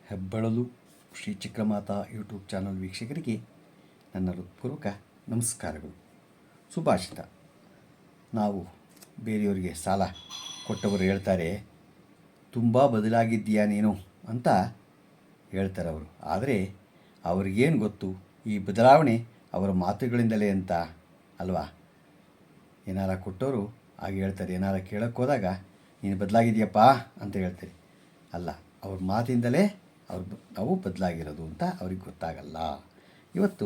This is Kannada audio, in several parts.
ಹೆಬ್ಬಳಲು ಶ್ರೀ ಚಕ್ರಮಾತಾ ಯೂಟ್ಯೂಬ್ ಚಾನಲ್ ವೀಕ್ಷಕರಿಗೆ ನನ್ನ ಹೃತ್ಪೂರ್ವಕ ನಮಸ್ಕಾರಗಳು. ಸುಭಾಷಿತ. ನಾವು ಬೇರೆಯವರಿಗೆ ಸಾಲ ಕೊಟ್ಟವರು ಹೇಳ್ತಾರೆ, ತುಂಬ ಬದಲಾಗಿದ್ದೀಯಾ ನೀನು ಅಂತ ಹೇಳ್ತಾರೆ ಅವರು. ಆದರೆ ಅವ್ರಿಗೇನು ಗೊತ್ತು, ಈ ಬದಲಾವಣೆ ಅವರ ಮಾತುಗಳಿಂದಲೇ ಅಂತ ಅಲ್ವಾ? ಏನಾರ ಕೊಟ್ಟವರು ಹಾಗೆ ಹೇಳ್ತಾರೆ, ಏನಾರ ಕೇಳೋಕ್ಕೆ ಹೋದಾಗ ನೀನು ಬದಲಾಗಿದೆಯಪ್ಪ ಅಂತ ಹೇಳ್ತಾರೆ. ಅಲ್ಲ, ಅವ್ರ ಮಾತಿಂದಲೇ ನಾವು ಬದಲಾಗಿರೋದು ಅಂತ ಅವ್ರಿಗೆ ಗೊತ್ತಾಗಲ್ಲ. ಇವತ್ತು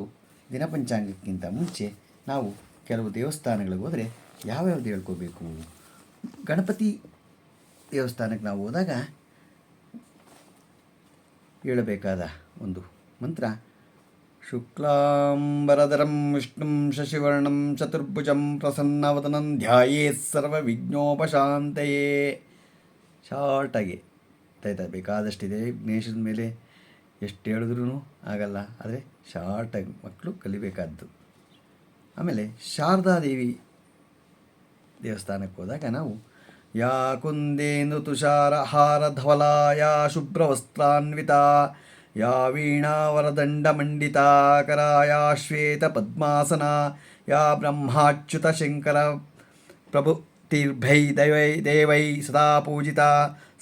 ದಿನಪಂಚಾಂಗಕ್ಕಿಂತ ಮುಂಚೆ ನಾವು ಕೆಲವು ದೇವಸ್ಥಾನಗಳಿಗೆ ಹೋದರೆ ಯಾವ್ಯಾವ್ದು ಹೇಳ್ಕೋಬೇಕು. ಗಣಪತಿ ದೇವಸ್ಥಾನಕ್ಕೆ ನಾವು ಹೋದಾಗ ಹೇಳಬೇಕಾದ ಒಂದು ಮಂತ್ರ, ಶುಕ್ಲಾಂಬರಧರಂ ವಿಷ್ಣುಂ ಶಶಿವರ್ಣಂ ಚತುರ್ಭುಜಂ ಪ್ರಸನ್ನವದನಂ ಧ್ಯಾಯೇತ್ ಸರ್ವವಿಘ್ನೋಪಶಾಂತಯೇ. ಶಾರ್ಟಾಗಿ ಆಯ್ತಾ, ಬೇಕಾದಷ್ಟಿದೆ. ವಿಘ್ನೇಶದ ಮೇಲೆ ಎಷ್ಟು ಹೇಳಿದ್ರೂ ಆಗಲ್ಲ, ಆದರೆ ಶಾರ್ಟಾಗಿ ಮಕ್ಕಳು ಕಲಿಬೇಕಾದ್ದು. ಆಮೇಲೆ ಶಾರದಾದೇವಿ ದೇವಸ್ಥಾನಕ್ಕೆ ಹೋದಾಗ ನಾವು ಯಾ ಕುಂದೇಂದು ತುಷಾರ ಹಾರ ಧವಲ ಯಾ ಶುಭ್ರವಸ್ತ್ರಾನ್ವಿತ ಯಾ ವೀಣಾವರದಂಡ ಮಂಡಿತಾ ಕರ ಯಾ ಶ್ವೇತ ಪದ್ಮಾಸನ ಯಾ ಬ್ರಹ್ಮಾಚ್ಯುತ ಶಂಕರ ಪ್ರಭು ತೀರ್ಭೈ ದೇವೈ ಸದಾ ಪೂಜಿತಾ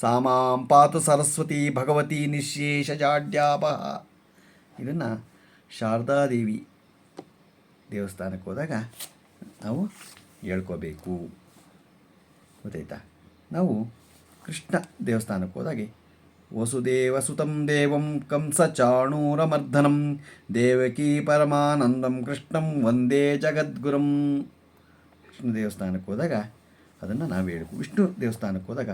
ಸಾ ಮಾಂ ಪಾತು ಸರಸ್ವತಿ ಭಗವತಿ ನಿಶೇಷಜಾಡ್ಯಾಪ. ಇದನ್ನು ಶಾರದಾದೇವಿ ದೇವಸ್ಥಾನಕ್ಕೆ ಹೋದಾಗ ನಾವು ಹೇಳ್ಕೋಬೇಕು, ಗೊತ್ತಾಯ್ತಾ? ನಾವು ಕೃಷ್ಣ ದೇವಸ್ಥಾನಕ್ಕೆ ಹೋದಾಗೆ ವಸುದೇವ ಸುತಂ ದೇವಂ ಕಂಸ ಚಾಣೂರಮರ್ದನಂ ದೇವಕೀ ಪರಮಾನಂದಂ ಕೃಷ್ಣಂ ವಂದೇ ಜಗದ್ಗುರುಂ. ಕೃಷ್ಣ ದೇವಸ್ಥಾನಕ್ಕೆ ಹೋದಾಗ ಅದನ್ನು ನಾವು ಹೇಳ್ಕೊ. ವಿಷ್ಣು ದೇವಸ್ಥಾನಕ್ಕೆ ಹೋದಾಗ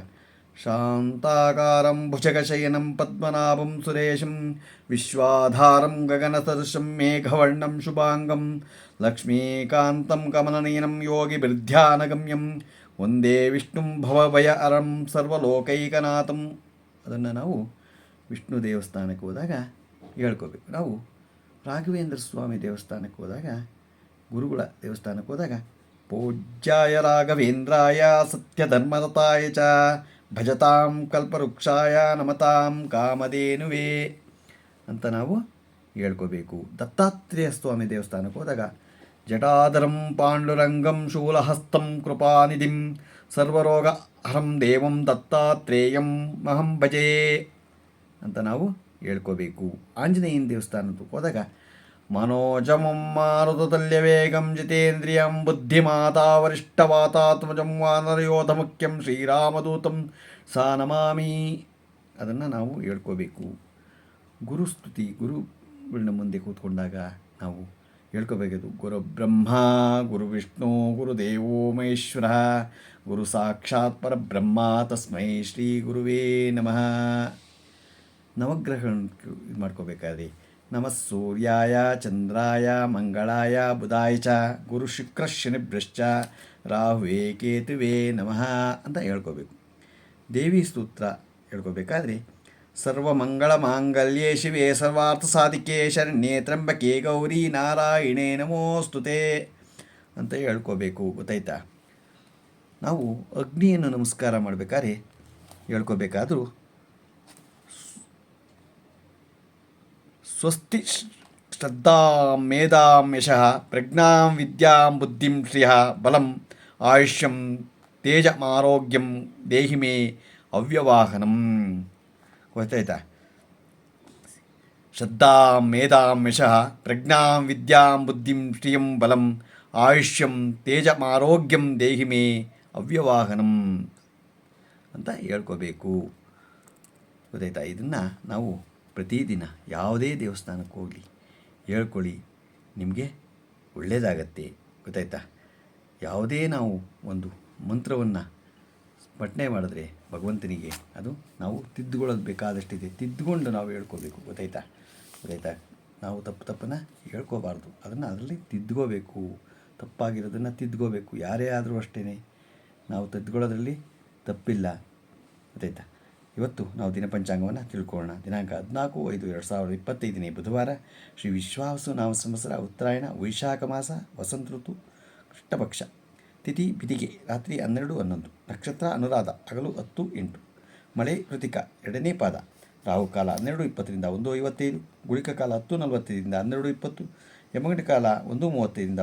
ಶಾಂತಾಕಾರಂ ಭುಜಗಶಯನಂ ಪದ್ಮನಾಭಂ ಸುರೇಶಂ ವಿಶ್ವಾಧಾರಂ ಗಗನಸದೃಶಂ ಮೇಘವರ್ಣಂ ಶುಭಾಂಗಂ ಲಕ್ಷ್ಮೀಕಾಂತಂ ಕಮಲನಯನಂ ಯೋಗಿಭಿರ್ಧ್ಯಾನಗಮ್ಯಂ ವಂದೇ ವಿಷ್ಣುಂ ಭವಭಯ ಅರಂ ಸರ್ವಲೋಕೈಕನಾಥಂ. ಅದನ್ನು ನಾವು ವಿಷ್ಣು ದೇವಸ್ಥಾನಕ್ಕೆ ಹೋದಾಗ ಹೇಳ್ಕೋಬೇಕು. ನಾವು ರಾಘವೇಂದ್ರ ಸ್ವಾಮಿ ದೇವಸ್ಥಾನಕ್ಕೆ ಹೋದಾಗ, ಗುರುಗಳ ದೇವಸ್ಥಾನಕ್ಕೆ ಹೋದಾಗ ಪೂಜ್ಯಾಯ ರಾಘವೇಂದ್ರಾಯ ಸತ್ಯಧರ್ಮರತಾಯ ಚ ಭಜತಾಂ ಕಲ್ಪವೃಕ್ಷಾಯ ನಮತಾಂ ಕಾಮಧೇನುವೇ ಅಂತ ನಾವು ಹೇಳ್ಕೋಬೇಕು. ದತ್ತಾತ್ರೇಯ ಸ್ವಾಮಿ ದೇವಸ್ಥಾನಕ್ಕೆ ಹೋದಾಗ ಜಟಾಧರಂ ಪಾಂಡುರಂಗಂ ಶೂಲಹಸ್ತಂ ಕೃಪಾನಿಧಿಂ ಸರ್ವರೋಗ ಹರಂ ದೇವಂ ದತ್ತಾತ್ರೇಯಂ ಮಹಂ ಭಜೇ ಅಂತ ನಾವು ಹೇಳ್ಕೋಬೇಕು. ಆಂಜನೇಯನ ದೇವಸ್ಥಾನಕ್ಕೆ ಹೋದಾಗ ಮನೋಜಮಂ ಮಾರುತತುಲ್ಯ ವೇಗಂ ಜಿತೇಂದ್ರಿಯಂ ಬುದ್ಧಿಮಾತಾ ವರಿಷ್ಠವಾತಾತ್ಮಜಂ ವಾನರಯೋಧ ಮುಖ್ಯಂ ಶ್ರೀರಾಮದೂತಂ ಸಾ ನಮಾಮಿ. ಅದನ್ನು ನಾವು ಹೇಳ್ಕೋಬೇಕು. ಗುರುಸ್ತುತಿ, ಗುರುಗಳನ್ನ ಮುಂದೆ ಕೂತ್ಕೊಂಡಾಗ ನಾವು ಹೇಳ್ಕೋಬೇಕದು ಗುರು ಬ್ರಹ್ಮ ಗುರು ವಿಷ್ಣು ಗುರುದೇವೋ ಮಹೇಶ್ವರ ಗುರು ಸಾಕ್ಷಾತ್ ಪರಬ್ರಹ್ಮ ತಸ್ಮೈ ಶ್ರೀ ಗುರುವೇ ನಮಃ. ನವಗ್ರಹಗಳನ್ನು ಇದು ಮಾಡ್ಕೋಬೇಕಾದ್ರೆ ನಮಃ ಸೂರ್ಯಾಯ ಚಂದ್ರಾಯ ಮಂಗಳಾಯ ಬುಧಾಯ ಚ ಗುರು ಶುಕ್ರ ಶನಿಭ್ಯಶ್ಚ ರಾಹುವೇ ಕೇತುವೇ ನಮಃ ಅಂತ ಹೇಳ್ಕೋಬೇಕು. ದೇವಿ ಸ್ತೋತ್ರ ಹೇಳ್ಕೋಬೇಕಾದ್ರೆ ಸರ್ವಮಂಗಳ ಮಾಂಗಲ್ಯೇ ಶಿವೆ ಸರ್ವಾರ್ಥ ಸಾಧಿಕೆ ಶರಣ್ಯೇ ತ್ರ್ಯಂಬಕೆ ಗೌರಿ ನಾರಾಯಣೇ ನಮೋಸ್ತುತೆ ಅಂತ ಹೇಳ್ಕೋಬೇಕು, ಗೊತ್ತಾಯ್ತಾ? ನಾವು ಅಗ್ನಿಯನ್ನು ನಮಸ್ಕಾರ ಮಾಡಬೇಕಾದ್ರೆ ಹೇಳ್ಕೋಬೇಕಾದ್ರೂ ಸ್ವಸ್ತಿ ಶ್ರದ್ಧಾಂ ಮೇಧಾಂ ಯಶಃ ಪ್ರಜ್ಞಾಂ ವಿದ್ಯಾಂ ಬುದ್ಧಿಂ ಶ್ರಿಯಃ ಬಲಂ ಆಯುಷ್ಯಂ ತೇಜಮಾರೋಗ್ಯಂ ದೇಹಿ ಮೇ ಅವ್ಯವಾಹನಂ. ಗೊತ್ತಾಯ್ತಾ? ಶ್ರದ್ಧಾಂ ಮೇಧಾಂ ಯಶಃ ಪ್ರಜ್ಞಾಂ ವಿದ್ಯಾಂ ಬುದ್ಧಿಂ ಶ್ರಿಯಂ ಬಲಂ ಆಯುಷ್ಯಂ ತೇಜಮಾರೋಗ್ಯಂ ದೇಹಿ ಮೇ ಅವ್ಯವಾಹನಂ ಅಂತ ಹೇಳ್ಕೋಬೇಕು, ಗೊತ್ತಾಯ್ತಾ? ಇದನ್ನು ನಾವು ಪ್ರತಿದಿನ ಯಾವುದೇ ದೇವಸ್ಥಾನಕ್ಕೆ ಹೋಗಲಿ ಹೇಳ್ಕೊಳ್ಳಿ, ನಿಮಗೆ ಒಳ್ಳೆಯದಾಗತ್ತೆ, ಗೊತ್ತಾಯ್ತಾ? ಯಾವುದೇ ನಾವು ಒಂದು ಮಂತ್ರವನ್ನು ಪಠನೆ ಮಾಡಿದ್ರೆ ಭಗವಂತನಿಗೆ ಅದು ನಾವು ತಿದ್ದುಕೊಳ್ಳೋದು ಬೇಕಾದಷ್ಟಿದೆ, ತಿದ್ದುಕೊಂಡು ನಾವು ಹೇಳ್ಕೋಬೇಕು, ಗೊತ್ತಾಯ್ತಾ? ನಾವು ತಪ್ಪನ್ನು ಹೇಳ್ಕೋಬಾರ್ದು, ಅದನ್ನು ಅದರಲ್ಲಿ ತಿದ್ದುಕೋಬೇಕು. ತಪ್ಪಾಗಿರೋದನ್ನು ತಿದ್ದುಕೋಬೇಕು. ಯಾರೇ ಆದರೂ ಅಷ್ಟೇ, ನಾವು ತಿದ್ದುಕೊಳ್ಳೋದ್ರಲ್ಲಿ ತಪ್ಪಿಲ್ಲ, ಗೊತ್ತಾಯ್ತಾ? ಇವತ್ತು ನಾವು ದಿನಪಂಚಾಂಗವನ್ನು ತಿಳ್ಕೊಳ್ಳೋಣ. ದಿನಾಂಕ 14/5/2025 ಬುಧವಾರ, ಶ್ರೀ ವಿಶ್ವಾವಸು ನಾಮ ಸಂವತ್ಸರ, ಉತ್ತರಾಯಣ, ವೈಶಾಖ ಮಾಸ, ವಸಂತ ಋತು, ಕೃಷ್ಣಪಕ್ಷ, ತಿಥಿ ಬಿದಿಗೆ, ರಾತ್ರಿ 12:11, ನಕ್ಷತ್ರ ಅನುರಾಧ, ಹಗಲು 10:08, ಮಳೆ ಕೃತಿಕ 2ನೇ ಪಾದ, ರಾಹುಕಾಲ 12:20ರಿಂದ 1:55, ಗುಳಿಕ ಕಾಲ 10:45ರಿಂದ 12:20, ಯಮಗಂಟ ಕಾಲ 1:35ರಿಂದ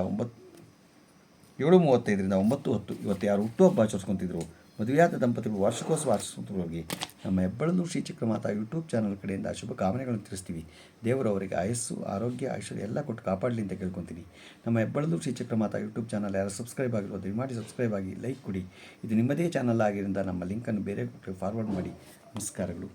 7:35ರಿಂದ 9:10. ಇವತ್ತು ಯಾರು ಹುಟ್ಟುಹಬ್ಬ ಆಚರಿಸ್ಕೊತಿದ್ರು, ಮದುವೆಯಾದ ದಂಪತಿಗಳು ವಾರ್ಷಿಕೋತ್ಸವ ಆಚರಿಸುತ್ತಿರುವವರಿಗೆ ನಮ್ಮ ಹೆಬ್ಬಳಲು ಶ್ರೀಚಕ್ರ ಮಾತಾ ಯೂಟ್ಯೂಬ್ ಚಾನಲ್ ಕಡೆಯಿಂದ ಶುಭ ಕಾಮನೆಗಳನ್ನು ತಿಳಿಸ್ತೀವಿ. ದೇವರು ಅವರಿಗೆ ಆಯಸ್ಸು, ಆರೋಗ್ಯ, ಐಶ್ವರ್ಯ ಎಲ್ಲ ಕೊಟ್ಟು ಕಾಪಾಡಲಿ ಅಂತ ಕೇಳ್ಕೊತೀನಿ. ನಮ್ಮ ಹೆಬ್ಬಳಲು ಶ್ರೀಚಕ್ರ ಮಾತಾ ಯೂಟ್ಯೂಬ್ ಚಾನಲ್ ಯಾರು ಸಬ್ಸ್ಕ್ರೈಬ್ ಆಗಿರೋದು ದಯಮಾಡಿ ಸಬ್ಸ್ಕ್ರೈಬ್ ಆಗಿ, ಲೈಕ್ ಕೊಡಿ. ಇದು ನಿಮ್ಮದೇ ಚಾನಲ್ ಆಗಿದ್ದರಿಂದ ನಮ್ಮ ಲಿಂಕನ್ನು ಬೇರೆ ಫಾರ್ವರ್ಡ್ ಮಾಡಿ. ನಮಸ್ಕಾರಗಳು.